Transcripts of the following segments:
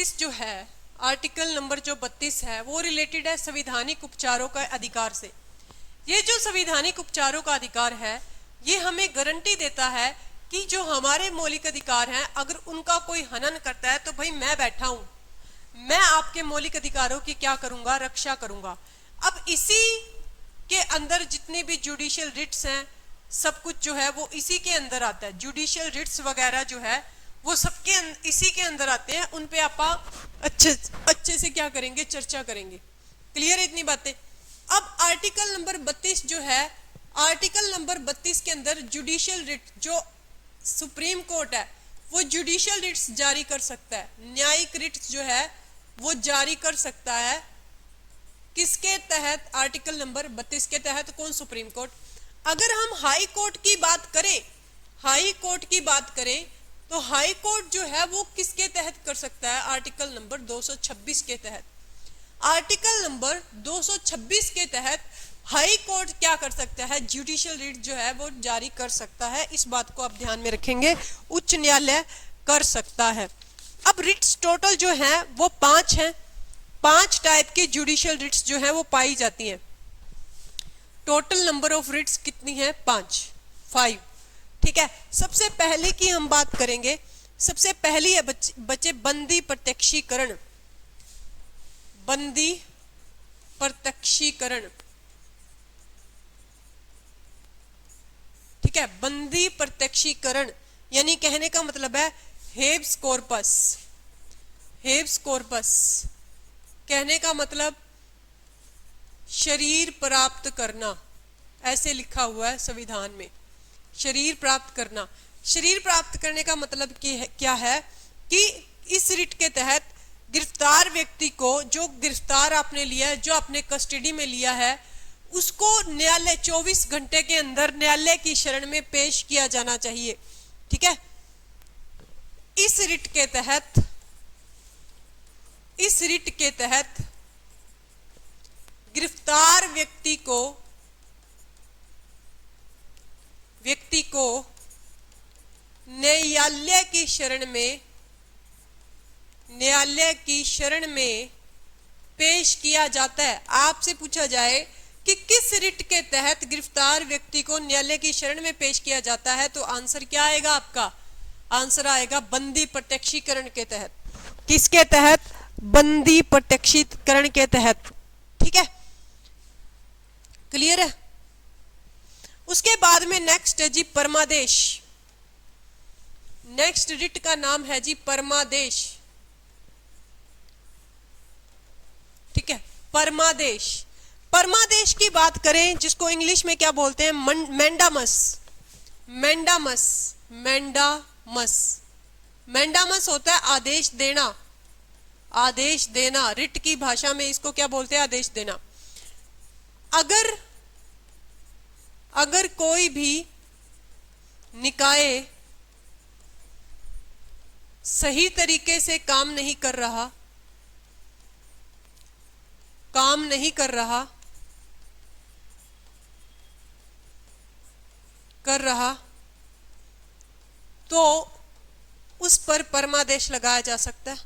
32 जो है, article number जो 32 है, वो रिलेटेड है संवैधानिक उपचारों का अधिकार से। ये जो संवैधानिक उपचारों का अधिकार है, ये हमें गारंटी देता है कि जो हमारे मौलिक अधिकार हैं, अगर उनका कोई हनन करता है तो भाई मैं बैठा हूं, मैं आपके मौलिक अधिकारों की क्या करूंगा, रक्षा करूंगा। अब इसी के अंदर जितने भी जुडिशियल रिट्स हैं, सब कुछ जो है वो इसी के अंदर आता है। जुडिशियल रिट्स वगैरह जो है वो सबके इसी के अंदर आते हैं। उन पे आप अच्छे से क्या करेंगे, चर्चा करेंगे। क्लियर है इतनी बातें। अब आर्टिकल नंबर 32 जो है, आर्टिकल नंबर 32 के अंदर जुडिशियल रिट, जो सुप्रीम कोर्ट है वो जुडिशियल रिट्स जारी कर सकता है, न्यायिक रिट्स जो है वो जारी कर सकता है। किसके तहत? आर्टिकल नंबर 32 के तहत। कौन? Supreme court. अगर हम हाई कोर्ट की बात करें, हाई कोर्ट की बात करें तो हाई कोर्ट जो है वो किसके तहत कर सकता है? आर्टिकल नंबर 226 के तहत। आर्टिकल नंबर 226 के तहत हाई कोर्ट क्या कर सकता है? जुडिशियल रिट जो है वो जारी कर सकता है। इस बात को आप ध्यान में रखेंगे, उच्च न्यायालय कर सकता है। अब रिट्स टोटल जो है वो 5 हैं। 5 टाइप के जुडिशियल रिट्स जो है वो पाई जाती हैं। टोटल नंबर ऑफ रिट्स कितनी है? 5। ठीक है। सबसे पहले की हम बात करेंगे, सबसे पहली है बच्चे बंदी प्रत्यक्षीकरण। बंदी प्रत्यक्षीकरण, ठीक है। बंदी प्रत्यक्षीकरण यानी कहने का मतलब है हेब्स कॉर्पस। हेब्स कॉर्पस कहने का मतलब शरीर प्राप्त करना, ऐसे लिखा हुआ है संविधान में। शरीर प्राप्त करना, शरीर प्राप्त करने का मतलब क्या है कि इस रिट के तहत गिरफ्तार व्यक्ति को, जो गिरफ्तार आपने लिया है, जो आपने कस्टडी में लिया है, उसको न्यायालय 24 घंटे के अंदर न्यायालय की शरण में पेश किया जाना चाहिए। ठीक है। इस रिट के तहत, इस रिट के तहत गिरफ्तार व्यक्ति को न्यायालय की शरण में पेश किया जाता है। आपसे पूछा जाए कि किस रिट के तहत गिरफ्तार व्यक्ति को न्यायालय की शरण में पेश किया जाता है, तो आंसर क्या आएगा आपका? आंसर आएगा बंदी प्रत्यक्षीकरण के तहत। किसके तहत? बंदी प्रत्यक्षीकरण के तहत। ठीक है, क्लियर है। उसके बाद में नेक्स्ट है जी परमादेश। नेक्स्ट रिट का नाम है जी परमादेश। ठीक है, परमादेश। परमादेश की बात करें, जिसको इंग्लिश में क्या बोलते हैं? मैंडामस। मैंडामस, मैंडामस, मैंडामस होता है आदेश देना। आदेश देना, रिट की भाषा में इसको क्या बोलते हैं? आदेश देना। अगर कोई भी निकाय सही तरीके से काम नहीं कर रहा, तो उस पर परमादेश लगाया जा सकता है।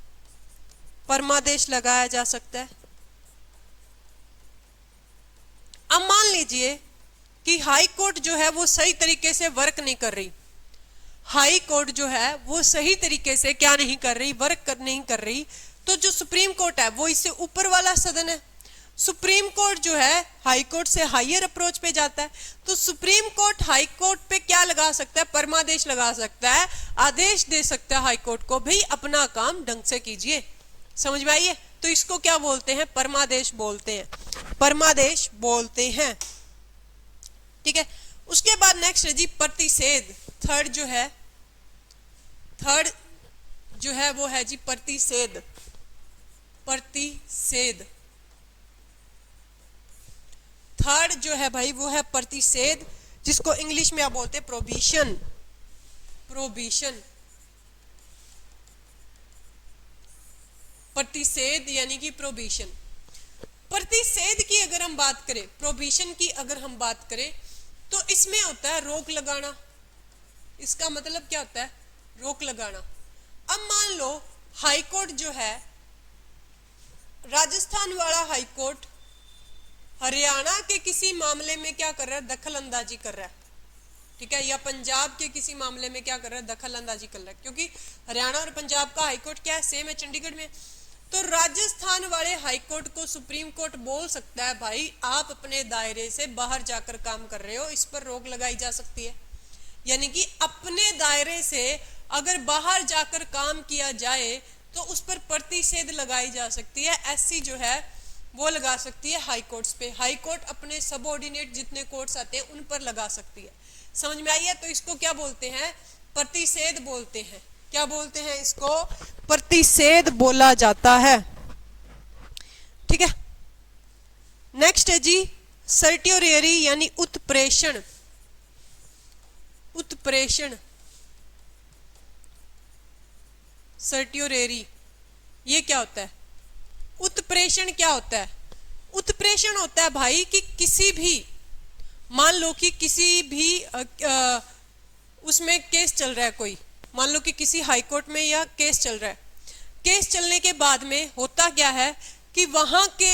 परमादेश लगाया जा सकता है। अब मान लीजिए कि हाई कोर्ट जो है वो सही तरीके से वर्क नहीं कर रही। हाई कोर्ट जो है वो सही तरीके से क्या नहीं कर रही? वर्क नहीं कर रही। तो जो सुप्रीम कोर्ट है वो इससे ऊपर वाला सदन है। सुप्रीम कोर्ट जो है हाई कोर्ट से हायर अप्रोच पे जाता है। तो सुप्रीम कोर्ट हाई कोर्ट पे क्या लगा सकता है? परमादेश लगा सकता है, आदेश दे सकता है हाई कोर्ट को, भाई अपना काम ढंग से कीजिए। समझ में आइए? तो इसको क्या बोलते हैं? परमादेश बोलते हैं। परमादेश बोलते हैं। ठीक है। उसके बाद नेक्स्ट है जी प्रतिषेध। थर्ड जो है वो है जी प्रतिषेध। प्रतिषेध थर्ड जो है भाई वो है प्रतिषेध, जिसको इंग्लिश में आप बोलते हैं प्रोविशन। प्रोविशन, प्रतिषेध यानी कि प्रोविशन। प्रतिषेध की अगर हम बात करें, प्रोविशन की अगर हम बात करें, तो इसमें होता है रोक लगाना। इसका मतलब क्या होता है? रोक लगाना। अब मान लो हाई कोर्ट जो है राजस्थान वाला हाई कोर्ट हरियाणा के किसी मामले में क्या कर रहा है, दखल अंदाजी कर रहा है, ठीक है, या पंजाब के किसी मामले में क्या कर रहा है, दखल अंदाजी कर रहा है, क्योंकि हरियाणा और पंजाब का हाईकोर्ट क्या है, सेम है, चंडीगढ़ में। तो राजस्थान वाले हाईकोर्ट को सुप्रीम कोर्ट बोल सकता है भाई आप अपने दायरे से बाहर जाकर काम कर रहे हो, इस पर रोक लगाई जा सकती है। यानी कि अपने दायरे से अगर बाहर जाकर काम किया जाए तो उस पर प्रतिषेध लगाई जा सकती है, एससी जो है वो लगा सकती है हाई कोर्ट्स पे। हाई कोर्ट अपने सबऑर्डिनेट जितने कोर्ट्स आते हैं उन पर लगा सकती है। समझ में आई है? तो इसको क्या बोलते हैं, प्रतिषेध बोलते हैं। क्या बोलते हैं इसको, प्रतिषेध बोला जाता है, ठीक है। नेक्स्ट है जी सर्टियोरेरी यानी उत्प्रेषण। उत्प्रेषण, सर्टियोरेरी, ये क्या होता है? उत्प्रेषण क्या होता है? उत्प्रेषण होता है भाई कि किसी भी, मान लो कि किसी भी उसमें केस चल रहा है, कोई मान लो कि किसी हाई कोर्ट में या केस चल रहा है, केस चलने के बाद में होता क्या है कि वहां के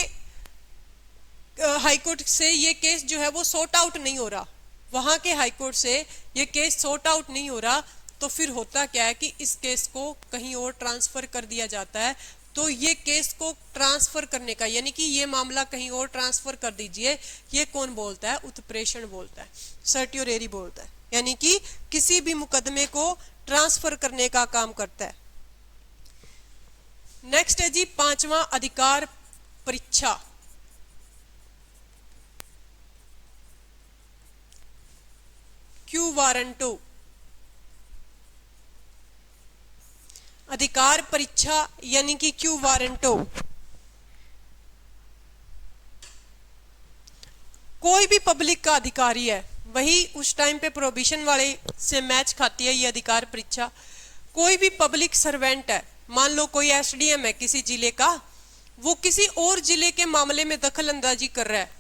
हाई कोर्ट से ये केस जो है वो सॉर्ट आउट नहीं हो रहा, वहां के हाई कोर्ट से ये केस सॉर्ट आउट नहीं हो रहा, तो फिर होता क्या है कि इस केस को कहीं और ट्रांसफर कर दिया जाता है। तो ये केस को ट्रांसफर करने का, यानी कि ये मामला कहीं और ट्रांसफर कर दीजिए, ये कौन बोलता है? उत्प्रेषण बोलता है, सर्टियोरेरी बोलता है, यानी कि किसी भी मुकदमे को ट्रांसफर करने का काम करता है। नेक्स्ट है जी पांचवा अधिकार परीक्षा। क्यू वारंटो, अधिकार परीक्षा यानी कि क्यू वारंटो। कोई भी पब्लिक का अधिकारी है, वही उस टाइम पे प्रोहिबिशन वाले से मैच खाती है ये अधिकार परीक्षा। कोई भी पब्लिक सर्वेंट है, मान लो कोई एसडीएम है किसी जिले का, वो किसी और जिले के मामले में दखल अंदाजी कर रहा है,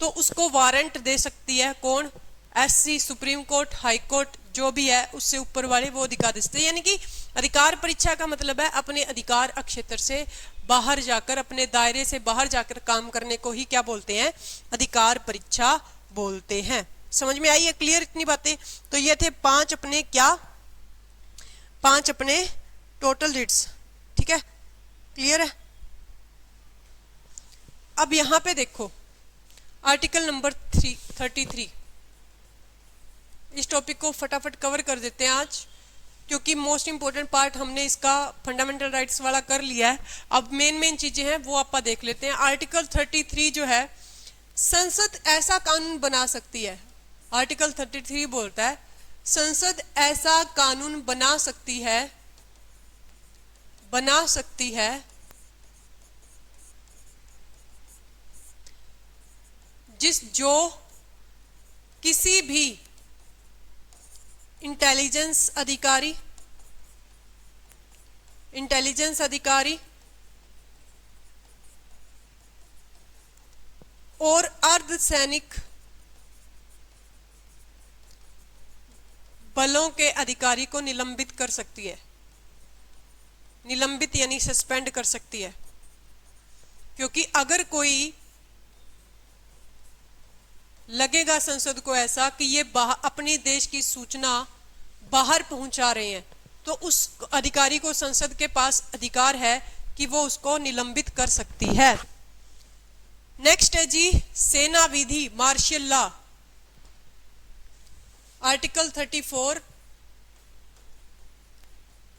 तो उसको वारंट दे सकती है कौन? SC, supreme court, high court, जो भी है उससे ऊपर वाले वो अधिकार देते हैं। यानी कि अधिकार परीक्षा का मतलब है अपने अधिकार क्षेत्र से बाहर जाकर, अपने दायरे से बाहर जाकर काम करने को ही क्या बोलते हैं? अधिकार परीक्षा बोलते हैं। समझ में आई है? क्लियर इतनी बातें? तो ये थे पांच अपने क्या, पांच अपने टोटल रिट्स, ठीक है, क्लियर है। अब यहां पे देखो आर्टिकल नंबर 33, इस टॉपिक को फटाफट कवर कर देते हैं आज, क्योंकि मोस्ट इंपोर्टेंट पार्ट हमने इसका फंडामेंटल राइट्स वाला कर लिया है। अब मेन चीजें हैं वो आप देख लेते हैं। आर्टिकल 33 जो है, संसद ऐसा कानून बना सकती है। आर्टिकल 33 बोलता है संसद ऐसा कानून बना सकती है जो किसी भी इंटेलिजेंस अधिकारी और अर्धसैनिक बलों के अधिकारी को निलंबित कर सकती है। निलंबित यानी सस्पेंड कर सकती है, क्योंकि अगर कोई लगेगा संसद को ऐसा कि ये अपने देश की सूचना बाहर पहुंचा रहे हैं, तो उस अधिकारी को संसद के पास अधिकार है कि वो उसको निलंबित कर सकती है। नेक्स्ट है जी सेना विधि, मार्शल लॉ। आर्टिकल 34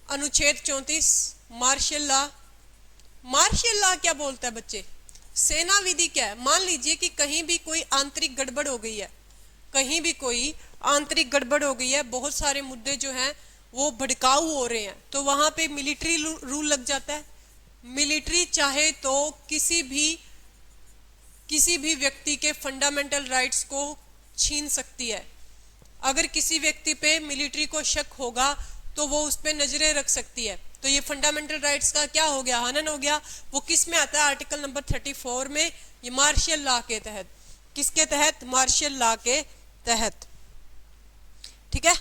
अनुच्छेद 34 मार्शल लॉ। मार्शल लॉ क्या बोलता है बच्चे? सेना विधि क्या है? मान लीजिए कि कहीं भी कोई आंतरिक गड़बड़ हो गई है, कहीं भी कोई आंतरिक गड़बड़ हो गई है, बहुत सारे मुद्दे जो हैं वो भड़काऊ हो रहे हैं, तो वहां पे मिलिट्री रूल लग जाता है। मिलिट्री चाहे तो किसी भी व्यक्ति के फंडामेंटल राइट्स को छीन सकती है। अगर किसी व्यक्ति पे मिलिट्री को शक होगा तो वो उस पर नजरें रख सकती है। तो ये फंडामेंटल राइट्स का क्या हो गया? हनन हो गया। वो किस में आता है? आर्टिकल नंबर 34 में, ये मार्शल लॉ के तहत। किसके तहत? मार्शल लॉ के तहत, ठीक है।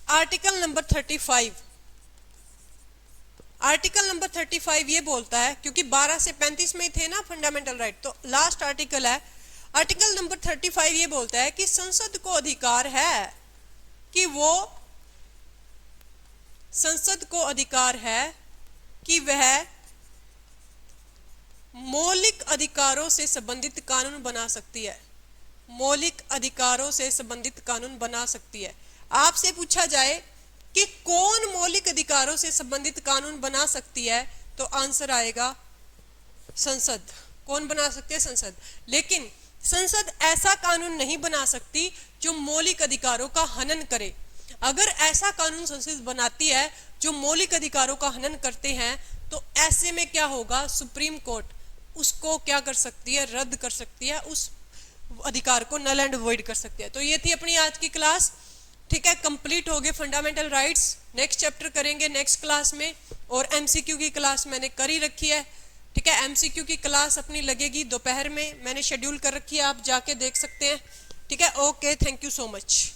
आर्टिकल नंबर 35 आर्टिकल नंबर 35 ये बोलता है, क्योंकि 12 से 35 में थे ना फंडामेंटल राइट, तो लास्ट आर्टिकल है। आर्टिकल नंबर 35 ये बोलता है कि संसद को अधिकार है कि वो, संसद को अधिकार है कि वह मौलिक अधिकारों से संबंधित कानून बना सकती है। मौलिक अधिकारों से संबंधित कानून बना सकती है। आपसे पूछा जाए कि कौन मौलिक अधिकारों से संबंधित कानून बना सकती है, तो आंसर आएगा संसद। कौन बना सकती है? संसद। लेकिन संसद ऐसा कानून नहीं बना सकती जो मौलिक अधिकारों का हनन करे। अगर ऐसा कानून संसद बनाती है जो मौलिक अधिकारों का हनन करते हैं, तो ऐसे में क्या होगा? सुप्रीम कोर्ट उसको क्या कर सकती है? रद्द कर सकती है, उस अधिकार को नल एंड वॉइड कर सकती है। तो ये थी अपनी आज की क्लास। ठीक है, कंप्लीट हो गए फंडामेंटल राइट्स। नेक्स्ट चैप्टर करेंगे नेक्स्ट क्लास में, और एमसीक्यू की क्लास मैंने कर ही रखी है। ठीक है, एमसीक्यू की क्लास अपनी लगेगी दोपहर में, मैंने शेड्यूल कर रखी है, आप जाके देख सकते हैं। ठीक है, okay, thank you so much.